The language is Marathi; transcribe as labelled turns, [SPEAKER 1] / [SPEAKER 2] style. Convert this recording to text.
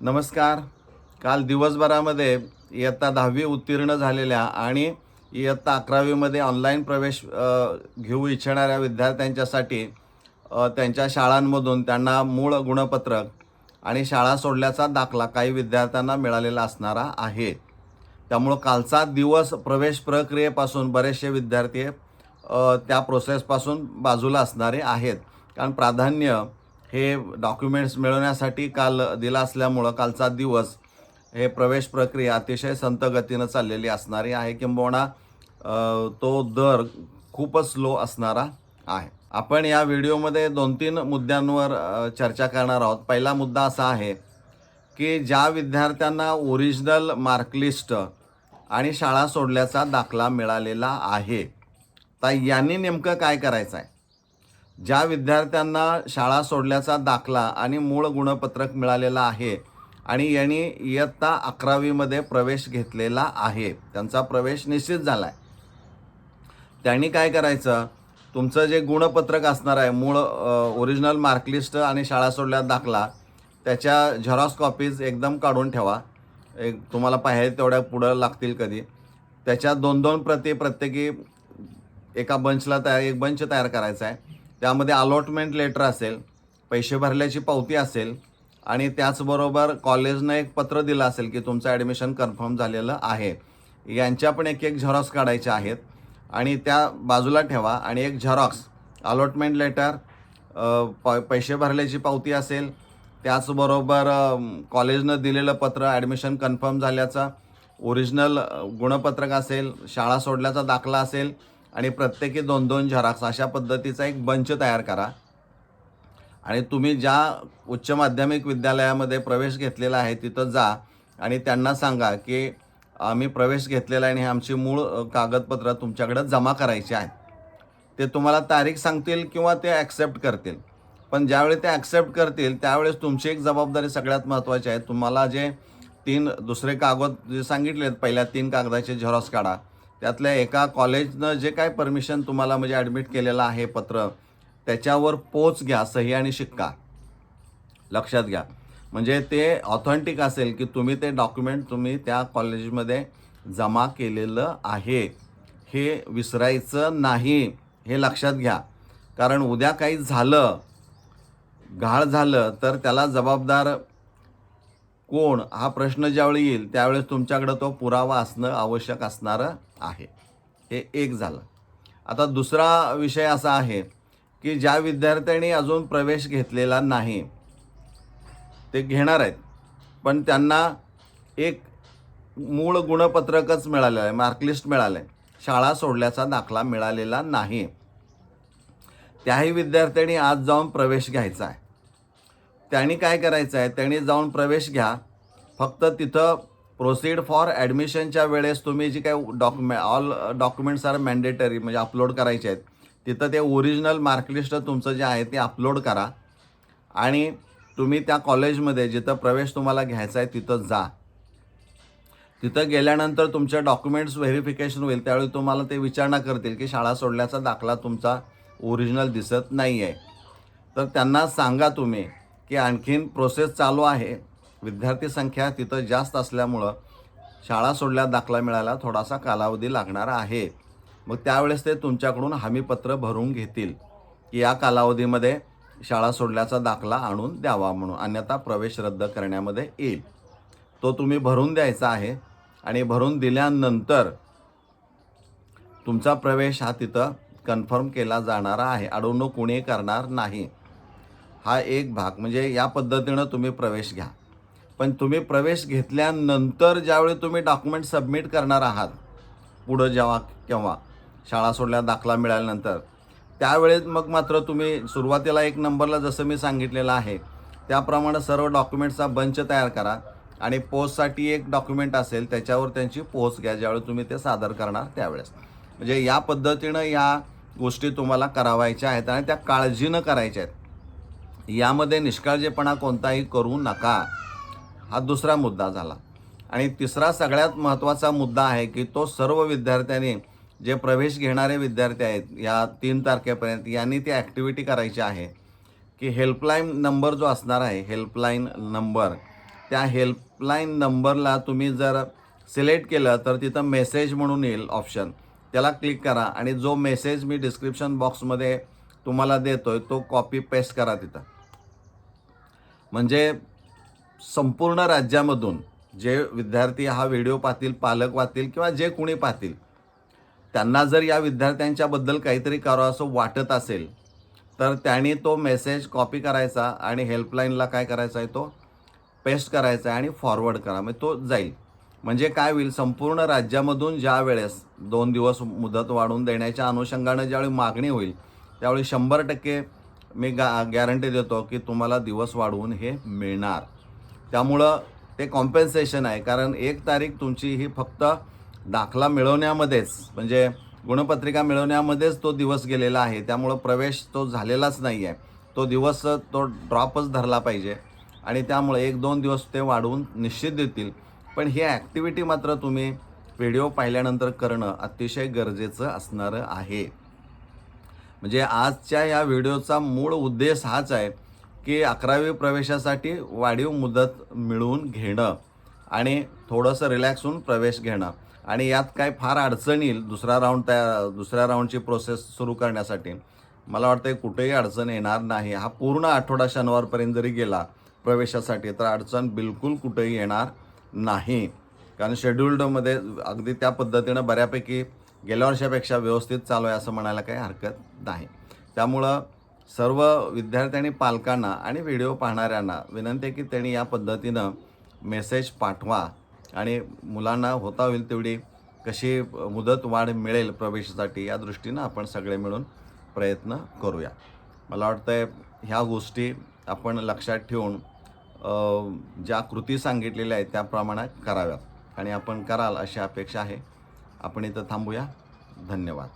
[SPEAKER 1] नमस्कार. काल दिवसभरामध्ये इयत्ता 10वी उत्तीर्ण झालेल्या आणि इयत्ता 11वीमध्ये ऑनलाईन प्रवेश घेऊ इच्छिणाऱ्या विद्यार्थ्यांच्यासाठी त्यांच्या शाळांमधून त्यांना मूळ गुणपत्रक आणि शाळा सोडल्याचा दाखला काही विद्यार्थ्यांना मिळालेला असणारा आहे. त्यामुळं कालचा दिवस प्रवेश प्रक्रियेपासून बरेचसे विद्यार्थी त्या प्रोसेसपासून बाजूला असणारे आहेत. कारण प्राधान्य हे डॉक्युमेंट्स मिळवण्यासाठी काल दिला असल्यामुळं कालचा दिवस हे प्रवेश प्रक्रिया अतिशय संथ गतीनं चाललेली असणारी आहे, किंबहुना तो दर खूपच स्लो असणारा आहे. आपण या व्हिडिओमध्ये 2-3 मुद्द्यांवर चर्चा करणार आहोत. पहिला मुद्दा असा आहे की ज्या विद्यार्थ्यांना ओरिजिनल मार्कलिस्ट आणि शाळा सोडल्याचा दाखला मिळालेला आहे, तर यांनी नेमकं काय करायचं आहे? ज्या विद्यार्थ्यांना शाळा सोडल्याचा दाखला आणि मूळ गुणपत्रक मिळालेला आहे आणि यांनी इयत्ता 11वीमध्ये प्रवेश घेतलेला आहे, त्यांचा प्रवेश निश्चित झाला आहे, त्यांनी काय करायचं? तुमचं जे गुणपत्रक असणार आहे, मूळ ओरिजिनल मार्कलिस्ट आणि शाळा सोडल्याचा दाखला, त्याच्या झेरॉक्स कॉपीज एकदम काढून ठेवा. एक तुम्हाला पाहिजे तेवढ्या पुढं लागतील कधी. त्याच्या 2-2 प्रती प्रत्येकी एका बंचला एक बंच तयार करायचा आहे. त्यामध्ये अलॉटमेंट लेटर असेल, पैसे भरल्याची पावती असेल आणि त्याचबरोबर कॉलेजनं एक पत्र दिलं असेल की तुमचं ॲडमिशन कन्फर्म झालेलं आहे. यांच्या पण एक झेरॉक्स काढायच्या आहेत आणि त्या बाजूला ठेवा. आणि एक झेरॉक्स अलॉटमेंट लेटर, पैसे भरल्याची पावती असेल, त्याचबरोबर कॉलेजनं दिलेलं पत्र ॲडमिशन कन्फर्म झाल्याचा, ओरिजिनल गुणपत्रक असेल, शाळा सोडल्याचा दाखला असेल आणि प्रत्येकी 2-2 झेरॉक्स अशा पद्धतीचा एक बंच तयार करा. आणि तुम्ही ज्या उच्च माध्यमिक विद्यालयामध्ये प्रवेश घेतलेला आहे तिथं जा आणि त्यांना सांगा की आम्ही प्रवेश घेतलेला आहे आणि आमची मूळ कागदपत्र तुमच्याकडे जमा करायची आहेत. ते तुम्हाला तारीख सांगतील किंवा ते ॲक्सेप्ट करतील. पण ज्यावेळी ते ॲक्सेप्ट करतील त्यावेळेस तुमची एक जबाबदारी सगळ्यात महत्त्वाची आहे. तुम्हाला जे 3 दुसरे कागद जे सांगितलेत, पहिल्या 3 कागदाचे झेरॉक्स काढा. त्यातल्या एका कॉलेजनं जे काय परमिशन तुम्हाला म्हणजे ॲडमिट केलेलं आहे पत्र, त्याच्यावर पोच घ्या, सही आणि शिक्का. लक्षात घ्या, म्हणजे ते ऑथेंटिक असेल की तुम्ही ते डॉक्युमेंट तुम्ही त्या कॉलेजमध्ये जमा केलेलं आहे. हे विसरायचं नाही, हे लक्षात घ्या. कारण उद्या काही झालं, घाळ झालं तर त्याला जबाबदार कोण हा प्रश्न ज्यावेळी येईल त्यावेळेस तुमच्याकडं तो पुरावा असणं आवश्यक असणारं आहे. हे एक झालं. आता दुसरा विषय असा आहे की ज्या विद्यार्थ्यांनी अजून प्रवेश घेतलेला नाही, ते घेणार आहेत, पण त्यांना एक मूळ गुणपत्रकच मिळालेलं आहे, मार्कलिस्ट मिळालं आहे, शाळा सोडल्याचा दाखला मिळालेला नाही. त्याही विद्यार्थ्यांनी आज जाऊन प्रवेश घ्यायचा आहे. त्यांनी काय करायचं आहे? त्यांनी जाऊन प्रवेश घ्या. फक्त तिथं प्रोसीड फॉर ॲडमिशनच्या वेळेस तुम्ही जी काही ऑल डॉक्युमेंट्स आर मॅन्डेटरी म्हणजे अपलोड करायचे आहेत, तिथं ते ओरिजिनल मार्कलिस्ट तुमचं जे आहे ते अपलोड करा आणि तुम्ही त्या कॉलेजमध्ये जिथं प्रवेश तुम्हाला घ्यायचा आहे तिथं जा. तिथं गेल्यानंतर तुमच्या डॉक्युमेंट्स व्हेरिफिकेशन होईल. त्यावेळी तुम्हाला ते विचारणा करतील की शाळा सोडल्याचा दाखला तुमचा ओरिजिनल दिसत नाही आहे. तर त्यांना सांगा तुम्ही की आणखीन प्रोसेस चालू आहे, विद्यार्थी संख्या तिथं जास्त असल्यामुळं शाळा सोडल्या दाखला मिळायला थोडासा कालावधी लागणार आहे. मग त्यावेळेस ते तुमच्याकडून हमीपत्र भरून घेतील की या कालावधीमध्ये शाळा सोडल्याचा दाखला आणून द्यावा म्हणून, अन्यथा प्रवेश रद्द करण्यामध्ये येईल. तो तुम्ही भरून द्यायचा आहे आणि भरून दिल्यानंतर तुमचा प्रवेश हा तिथं कन्फर्म केला जाणारा आहे. अडवणूक कोणी करणार नाही. हा एक भाग. म्हणजे या पद्धतीनं तुम्ही प्रवेश घ्या. पण तुम्ही प्रवेश घेतल्यानंतर ज्यावेळी तुम्ही डॉक्युमेंट सबमिट करणार आहात, पुढं जेव्हा केव्हा शाळा सोडल्या दाखला मिळाल्यानंतर, त्यावेळेस मग मात्र तुम्ही सुरुवातीला 1 नंबरला जसं मी सांगितलेलं आहे त्याप्रमाणे सर्व डॉक्युमेंट्सचा बंच तयार करा आणि पोस्टसाठी एक डॉक्युमेंट असेल त्याच्यावर त्यांची पोस्ट घ्या ज्यावेळी तुम्ही ते सादर करणार त्यावेळेस. म्हणजे या पद्धतीनं या गोष्टी तुम्हाला करावायच्या आहेत आणि त्या काळजीनं करायच्या आहेत. यामध्ये निष्काळजीपणा कोणताही करू नका. हा दुसरा मुद्दा झाला. आणि तिसरा सगळ्यात महत्त्वाचा मुद्दा आहे की तो सर्व विद्यार्थ्यांनी, जे प्रवेश घेणारे विद्यार्थी आहेत या 3 तारखेपर्यंत, यांनी ती ॲक्टिव्हिटी करायची आहे की हेल्पलाईन नंबर जो असणार आहे, हेल्पलाईन नंबर, त्या हेल्पलाईन नंबरला तुम्ही जर सिलेक्ट केलं तर तिथं मेसेज म्हणून येईल ऑप्शन, त्याला क्लिक करा आणि जो मेसेज मी डिस्क्रिप्शन बॉक्समध्ये तुम्हाला देतोय तो कॉपी पेस्ट करा तिथं. म्हणजे संपूर्ण राज्यामधून जे विद्यार्थी हा व्हिडिओ पाहतील, पालक पाहतील किंवा जे कोणी पाहतील, त्यांना जर या विद्यार्थ्यांच्याबद्दल काहीतरी करावं असं वाटत असेल तर त्यांनी तो मेसेज कॉपी करायचा आणि हेल्पलाईनला काय करायचा आहे, तो पेस्ट करायचा आहे आणि फॉरवर्ड करा, म्हणजे तो जाईल. म्हणजे काय होईल, संपूर्ण राज्यामधून ज्या वेळेस 2 दिवस मुदत वाढवून देण्याच्या अनुषंगानं ज्यावेळी मागणी होईल त्यावेळी 100% मी गॅरंटी देतो की तुम्हाला दिवस वाढवून हे मिळणार. त्यामुळं ते कॉम्पेन्सेशन आहे, कारण 1 तारीख तुमची ही फक्त दाखला मिळवण्यामध्येच, म्हणजे गुणपत्रिका मिळवण्यामध्येच तो दिवस गेलेला आहे. त्यामुळं प्रवेश तो झालेलाच नाही आहे. तो दिवस तो ड्रॉपच धरला पाहिजे आणि त्यामुळे 1-2 दिवस ते वाढवून निश्चित देतील. पण ही ॲक्टिव्हिटी मात्र तुम्ही व्हिडिओ पाहिल्यानंतर करणं अतिशय गरजेचं असणारं आहे. म्हणजे आजच्या या व्हिडिओचा मूळ उद्देश हाच आहे की 11वी प्रवेशासाठी वाढीव मुदत मिळवून घेणं आणि थोडंसं रिलॅक्स होऊन प्रवेश घेणं. आणि यात काय फार अडचण येईल दुसऱ्या राऊंडची प्रोसेस सुरू करण्यासाठी, मला वाटतं कुठेही अडचण येणार नाही. हा पूर्ण आठवडा शनिवारपर्यंत जरी गेला प्रवेशासाठी तर अडचण बिलकुल कुठेही येणार नाही, कारण शेड्युल्डमध्ये अगदी त्या पद्धतीनं बऱ्यापैकी गेल्या वर्षापेक्षा व्यवस्थित चालू आहे असं म्हणायला काही हरकत नाही. त्यामुळं सर्व विद्यार्थी आणि पालकांना आणि व्हिडिओ पाहणाऱ्यांना विनंती आहे की त्यांनी या पद्धतीनं मेसेज पाठवा आणि मुलांना होता होईल तेवढी कशी मुदत वाढ मिळेल प्रवेशासाठी या दृष्टीनं आपण सगळे मिळून प्रयत्न करूया. मला वाटतं ह्या गोष्टी आपण लक्षात ठेवून ज्या कृती सांगितलेल्या आहेत त्याप्रमाणे कराव्यात आणि आपण कराल अशी अपेक्षा आहे. आपण इथं थांबूया. धन्यवाद.